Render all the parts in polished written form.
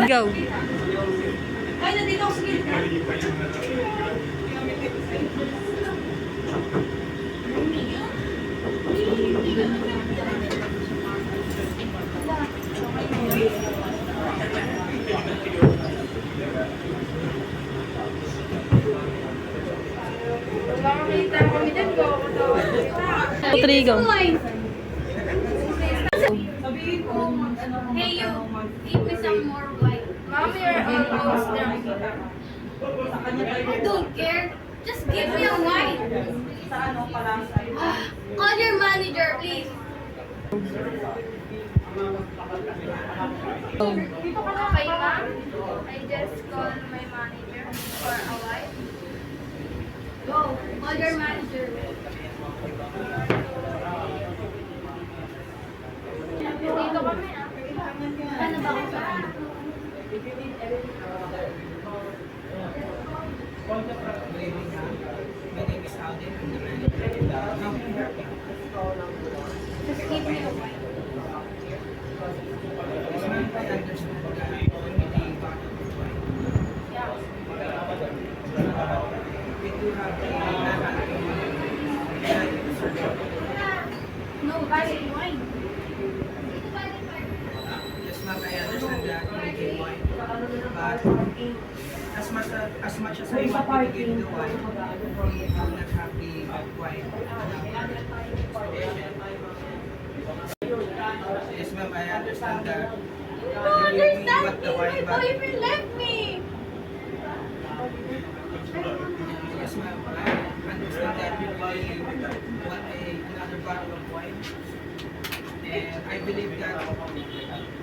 Go. Ay, nandito ako sa gilid. Makakita kami din ko. Three, go. Hey, you. Give me some more wine. Mommy, you're almost done. I don't care. Just give me a wine. Call your manager, please. Okay, ma'am. I just called my manager for a wine. Go. Call your manager. Dito kami, ah. Ano ba ako sa? Just give me a wine. No, valid wine. Yes, ma'am, I understand that you give wine, but as much as I want to give the wine, we will not have the wine. Yes, ma'am, I understand that. You don't understand me. My boyfriend left me. Yes, ma'am, I understand that you really want another bottle of wine. And I believe that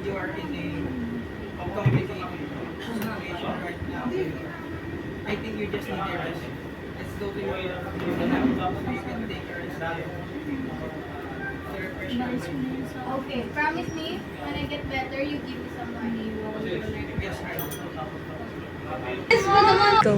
you are in a complicated situation right now. I think you just need a rest. Let's go to your lab so you can take a rest there. To refresh your mind. Okay, promise me when I get better, you give me some money. Yes, I will. Go.